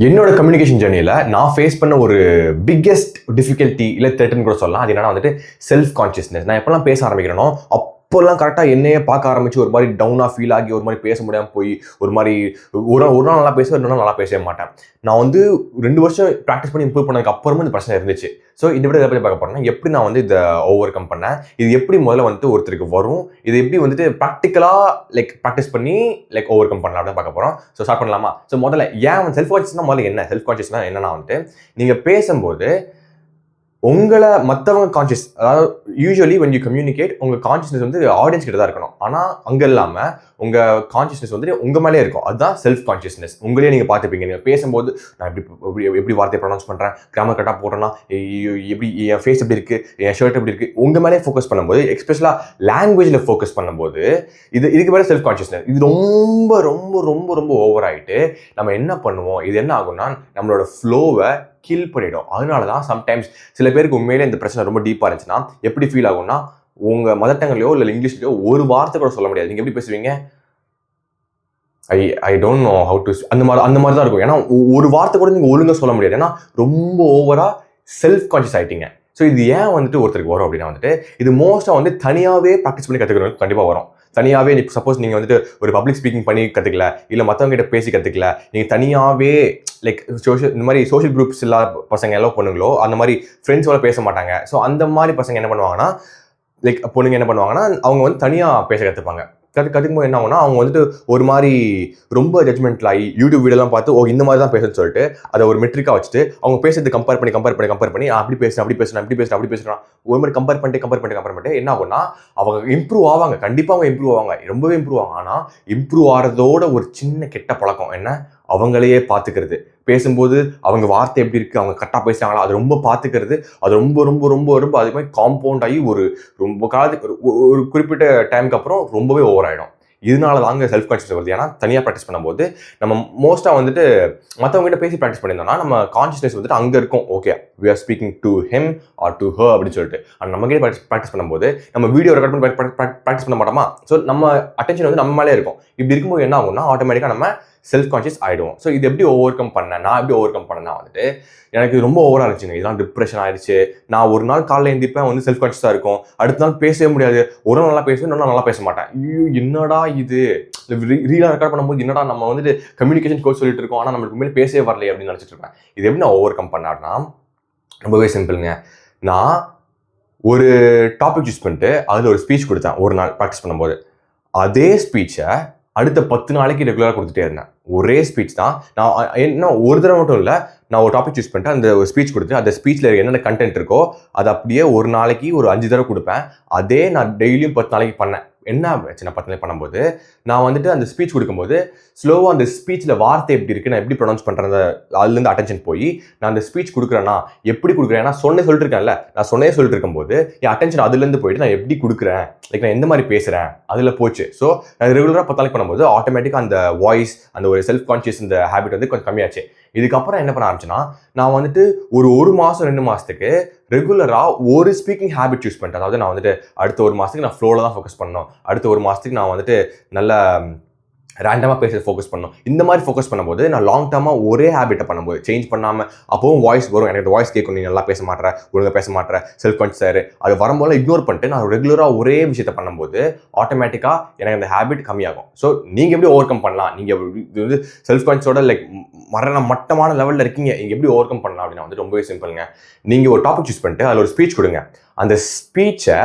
என்னோட கம்யூனிகேஷன் ஜேர்னியில் நான் ஃபேஸ் பண்ண ஒரு பிக்கெஸ்ட் டிஃபிகல்ட்டி இல்லை த்ரெட்னு கூட சொல்லலாம். அது என்னன்னா வந்துட்டு செல்ஃப் கான்ஷியஸ்னஸ். நான் எப்போல்லாம் பேச ஆரம்பிக்கிறேனோ அப்போல்லாம் கரெக்டாக என்னையே பார்க்க ஆரம்பிச்சு ஒரு மாதிரி டவுனாக ஃபீல் ஆகி ஒரு மாதிரி பேச முடியாமல் போய் ஒரு மாதிரி ஒரு நாள் நல்லா பேசுவேன், 2 நாள் நல்லா பேசவே மாட்டேன். நான் வந்து 2 வருஷம் ப்ராக்டிஸ் பண்ணி இம்ப்ரூவ் பண்ணதுக்கு அப்புறமும் இந்த பிரச்சனை இருந்துச்சு. ஸோ இதை விட இதை பற்றி பார்க்க போறேன்னா எப்படி நான் வந்து இதை ஓவர் கம் பண்ணேன், இது எப்படி முதல்ல வந்துட்டு ஒருத்தருக்கு வரும், இது எப்படி வந்துட்டு ப்ராக்டிக்கலாக ப்ராக்டிஸ் பண்ணி ஓவர் கம் பண்ணலாம் அப்படின்னு பார்க்க போகிறோம். ஸோ ஸ்டார்ட் பண்ணலாமா? ஸோ முதல்ல ஏன் செல்ஃப் கான்ஷியஸ்னா முதல்ல என்ன செல்ஃப் கான்ஷியஸ்னா என்னன்னா வந்துட்டு நீங்கள் பேசும்போது உங்களை மற்றவங்க கான்ஷியஸ், அதாவது யூஸ்வலி when you communicate உங்கள் கான்ஷியஸ்னஸ் வந்து ஆடியன்ஸ் கிட்ட தான் இருக்கணும். ஆனால் அங்கே இல்லாமல் உங்கள் கான்ஷியஸ்னஸ் வந்து உங்கள் மேலே இருக்கும். அதுதான் செல்ஃப் கான்ஷியஸ்னஸ். உங்களே நீங்கள் பார்த்துப்பீங்க. நீங்கள் பேசும்போது நான் எப்படி வார்த்தையை ப்ரொனவுன்ஸ் பண்ணுறேன், கிராமர் கரெக்டாக போடுறேன்னா, எப்படி என் ஃபேஸ் எப்படி இருக்குது, என் ஷர்ட் எப்படி இருக்குது, உங்கள் மேலே ஃபோக்கஸ் பண்ணும்போது, எக்ஸ்பெஷலாக லாங்குவேஜில் ஃபோக்கஸ் பண்ணும்போது இதுக்கு மேலே செல்ஃப் கான்ஷியஸ்னஸ் இது ரொம்ப ரொம்ப ரொம்ப ரொம்ப ஓவர் ஆகிட்டு நம்ம என்ன பண்ணுவோம், இது என்ன ஆகும்னா நம்மளோட ஃப்ளோவை கில் பண்ணிடும். அதனால தான் சம்டைம்ஸ் சில பேருக்கு உண்மையிலே இந்த பிரச்சனை ரொம்ப டீப்பாக இருந்துச்சுன்னா எப்படி ஃபீல் ஆகும்னா, உங்கள் மதர் டங்கிலையோ இல்லை இங்கிலீஷ்லையோ ஒரு வார்த்தை கூட சொல்ல முடியாது. நீங்கள் எப்படி பேசுவீங்க, I don't know how to, அந்த மாதிரி தான் இருக்கும். ஏன்னா ஒரு வார்த்தை கூட நீங்கள் ஒழுங்காக சொல்ல முடியாது. ஏன்னா ரொம்ப ஓவராக செல்ஃப் கான்ஷியஸ் ஆகிட்டீங்க. ஸோ இது ஏன் வந்துட்டு ஒருத்தருக்கு வரும் அப்படின்னா வந்துட்டு இது மோஸ்ட்டாக வந்து தனியாகவே ப்ராக்டிஸ் பண்ணி கற்றுக்கிறவங்க கண்டிப்பாக வரும். தனியாகவே சப்போஸ் நீங்கள் வந்துட்டு ஒரு பப்ளிக் ஸ்பீக்கிங் பண்ணி கற்றுக்கல, இல்லை மற்றவங்க கிட்ட பேசி கற்றுக்கல, நீங்கள் தனியாகவே இந்த மாதிரி சோஷியல் குரூப்ஸ் இல்லாத பசங்க எல்லாம் பொண்ணுங்களோ அந்த மாதிரி ஃப்ரெண்ட்ஸோட பேச மாட்டாங்க. ஸோ அந்த மாதிரி பசங்க என்ன பண்ணுவாங்கன்னா பொண்ணுங்க என்ன பண்ணுவாங்கன்னா அவங்க வந்து தனியாக பேச கற்றுப்பாங்க. கற்றுக்கும் போது என்ன ஆகும்னா அவங்க வந்துட்டு ஒரு மாதிரி ரொம்ப ஜட்மெண்ட்ல ஆகி யூடியூப் வீடியோலாம் பார்த்து இந்த மாதிரி தான் பேசுன்னு சொல்லிட்டு அதை ஒரு மெட்ரிக்காக வச்சுட்டு அவங்க பேசுறது கம்பேர் பண்ணி அப்படி பேசுகிறேன் ஒரு மாதிரி கம்பேர் பண்ணிட்டு என்ன ஆகும்னா அவங்க இம்ப்ரூவ் ஆவாங்க. கண்டிப்பாக அவங்க இம்ப்ரூவ் ஆவாங்க, ரொம்பவே இம்ப்ரூவ் ஆவாங்க. ஆனால் இம்ப்ரூவ் ஆகிறதோட ஒரு சின்ன கெட்ட பழக்கம் என்ன, அவங்களையே பார்த்துக்கிறது. பேசும்போது அவங்க வார்த்தை எப்படி இருக்குது, அவங்க கரெக்டாக பேசுகிறாங்களா, அது ரொம்ப பார்த்துக்கிறது. அது ரொம்ப ரொம்ப ரொம்ப ரொம்ப அது மாதிரி காம்பவுண்ட் ஆகி ரொம்ப காலத்துக்கு ஒரு குறிப்பிட்ட டைமுக்கு அப்புறம் ரொம்பவே ஓவர் ஆகிடும். இதனால தாங்க செல்ஃப் கான்ஷியஸ் வருது. ஏன்னா தனியாக ப்ராக்டிஸ் பண்ணும்போது நம்ம மோஸ்ட்டாக வந்துட்டு மற்றவங்ககிட்ட பேசி ப்ராக்டிஸ் பண்ணியிருந்தோம்னா நம்ம கான்ஷியஸ்னஸ் வந்துட்டு அங்கே இருக்கும். Okay, we are speaking to him or to her அப்படின்னு சொல்லிட்டு. அண்ட் நம்மகிட்ட ப்ராக்டிஸ் பண்ணும்போது நம்ம வீடியோ ரெக்கார்ட் பண்ணி ப்ராக்டிஸ் பண்ண மாட்டோமா? ஸோ நம்ம அட்டென்ஷன் வந்து நம்ம மேலே இருக்கும். இப்படி இருக்கும்போது என்ன ஆகும்னா ஆட்டோமேட்டிக்காக நம்ம செல்ஃப் கான்ஷியஸ் ஆகிடுவோம். ஸோ இது எப்படி ஓவர் கம் பண்ணேன், நான் எப்படி ஓவர் கம் பண்ணேன்னா வந்துட்டு எனக்கு ரொம்ப ஓவராக இருந்துச்சுங்க. இதெல்லாம் டிப்ரெஷன் ஆயிடுச்சு. நான் ஒரு நாள் காலையில் எழுந்திருப்பேன் வந்து செல்ஃப் கான்ஷியஸாக இருக்கும், அடுத்த நாள் பேசவே முடியாது. ஒரு நாள் நல்லா பேசுவேன், இன்னொரு நாள் நல்லா பேச மாட்டேன். ஐயோ என்னடா இது, ரீலாக ரெக்கார்ட் பண்ணும்போது என்னடா நம்ம வந்துட்டு கம்யூனிகேஷன் கோர்ஸ் சொல்லிட்டு இருக்கோம், ஆனால் நம்மளுக்கு மேலே பேசவே வரலையே அப்படின்னு நினச்சிட்டு இருப்பேன். இது எப்படி நான் ஓவர் கம் பண்ணான்னா ரொம்பவே சிம்பிளுங்க. நான் ஒரு டாபிக் சூஸ் பண்ணிட்டு அதில் ஒரு ஸ்பீச் கொடுத்தேன் ஒரு நாள் ப்ராக்டிஸ் பண்ணும்போது. அதே ஸ்பீச்சை அடுத்த 10 நாளைக்கு ரெகுலராக கொடுத்துட்டே இருந்தேன். ஒரே ஸ்பீச் தான். நான் என்ன ஒரு தடவை மட்டும் இல்லை, நான் ஒரு டாபிக் சூஸ் பண்ணிட்டு அந்த ஒரு ஸ்பீச் கொடுத்து அந்த ஸ்பீச்சில் என்னென்ன கண்டென்ட் இருக்கோ அது அப்படியே ஒரு நாளைக்கு ஒரு 5 தடவை கொடுப்பேன். அதே நான் டெய்லியும் 10 நாளைக்கு பண்ணேன். என்ன ஆச்சு, நான் 10 நாளைக்கு பண்ணும்போது நான் வந்துட்டு அந்த ஸ்பீச் கொடுக்கும்போது ஸ்லோவாக அந்த ஸ்பீச்சில் வார்த்தை எப்படி இருக்குது, நான் எப்படி ப்ரொனவுன்ஸ் பண்ணுறேன், அதுலேருந்து அட்டென்ஷன் போய் நான் அந்த ஸ்பீச் கொடுக்குறேன்னா எப்படி கொடுக்குறேன், நான் சொல்லிட்டு இருக்கேன்ல, நான் சொல்லிட்டு இருக்கும்போது என் அட்டென்ஷன் அதுலேருந்து போயிட்டு நான் எப்படி கொடுக்குறேன், நான் எந்த மாதிரி பேசுகிறேன் அதில் போச்சு. ஸோ நான் ரெகுலராக 10 நாளைக்கு பண்ணும்போது ஆட்டோமேட்டிக்காக அந்த வாய்ஸ், அந்த ஒரு செல்ஃப் கான்ஷியஸ் இந்த ஹேபிட் வந்து கொஞ்சம் கம்மியாச்சு. இதுக்கப்புறம் என்ன பண்ண ஆரம்பிச்சுன்னா நான் வந்துட்டு ஒரு மாதம் 2 மாதத்துக்கு ரெகுலராக ஒரு ஸ்பீக்கிங் ஹேபிட் சூஸ் பண்ணிட்டேன். அதாவது நான் வந்துட்டு அடுத்த 1 மாதத்துக்கு நான் ஃப்ளோவில் தான் ஃபோக்கஸ் பண்ணணும், அடுத்த 1 மாதத்துக்கு நான் வந்துட்டு நல்ல ரேண்டமாக பேச ஃபோக்கஸ் பண்ணணும். இந்த மாதிரி ஃபோக்கஸ் பண்ணும்போது நான் லாங் டர்மாக ஒரே ஹேபிட்டை பண்ணும்போது சேஞ்ச் பண்ணாமல் அப்போவும் வாய்ஸ் வரும், எனக்கு வாய்ஸ் கேட்கும், நீ நல்லா பேச மாட்டேற, ஒழுங்காக பேச மாட்டேற, செல்ஃப் கான்ஷியஸ் அது வரும்போது இக்னோர் பண்ணிட்டு நான் ரெகுலராக ஒரே விஷயத்தை பண்ணும்போது ஆட்டோமேட்டிக்காக எனக்கு அந்த ஹேபிட் கம்மியாகும். ஸோ நீங்கள் எப்படி ஓவர் கம் பண்ணலாம், நீங்கள் இது வந்து செல்ஃப் கான்ஷியஸோட மட்டமான லெவலில் இருக்கீங்க, நீங்கள் எப்படி ஓவர் கம் பண்ணலாம் அப்படின்னா வந்து ரொம்பவே சிம்பிளுங்க. நீங்கள் ஒரு டாபிக் சூஸ் பண்ணிட்டு அதில் ஒரு ஸ்பீச் கொடுங்க. அந்த ஸ்பீச்சை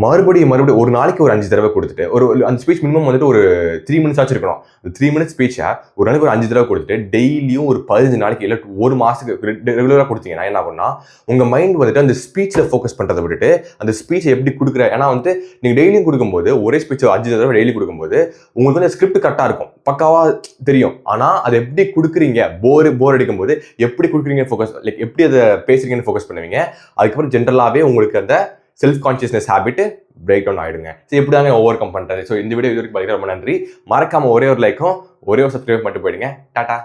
மறுபடியும் ஒரு நாளைக்கு ஒரு 5 தடவை கொடுத்துட்டு அந்த ஸ்பீச் மினிமம் வந்துட்டு ஒரு 3 மினிட்ஸ் ஆச்சு இருக்கணும். அந்த 3 மினிட்ஸ் ஸ்பீச்சை ஒரு நாளைக்கு ஒரு 5 தடவை கொடுத்துட்டு டெய்லியும் ஒரு 15 நாளைக்கு இல்லை 1 மாதத்துக்கு ரெகுலராக கொடுத்தீங்கன்னா என்ன ஆகும்னா உங்கள் மைண்ட் வந்துட்டு அந்த ஸ்பீச்சில் ஃபோக்கஸ் பண்ணுறதை விட்டுட்டு அந்த ஸ்பீச்சை எப்படி கொடுக்குற, ஏன்னா வந்துட்டு நீங்கள் டெய்லியும் கொடுக்கும்போது ஒரே ஸ்பீச்சை 5 தடவை டெய்லி கொடுக்கும்போது உங்களுக்கு வந்து ஸ்கிரிப்ட் கரெக்டாக இருக்கும், பக்காவாக தெரியும். ஆனால் அதை எப்படி கொடுக்குறீங்க, போர் அடிக்கும்போது எப்படி கொடுக்குறீங்க ஃபோக்கஸ், எப்படி அதை பேசுறீங்கன்னு ஃபோக்கஸ் பண்ணுவீங்க. அதுக்கப்புறம் ஜென்ரலாகவே உங்களுக்கு அந்த self consciousness habit break down ஆகிடுங்க. ஸோ எப்படி தாங்க ஓவர் கம் பண்ணுறது. ஸோ இந்த வீடியோ இது வரைக்கும் பார்த்தீங்கன்னா ரொம்ப நன்றி. மறக்காம ஒரே ஒரு லைக்கும் ஒரே ஒரு சப்ஸ்கிரைப் பண்ணிட்டு போயிடுங்க. டாடா.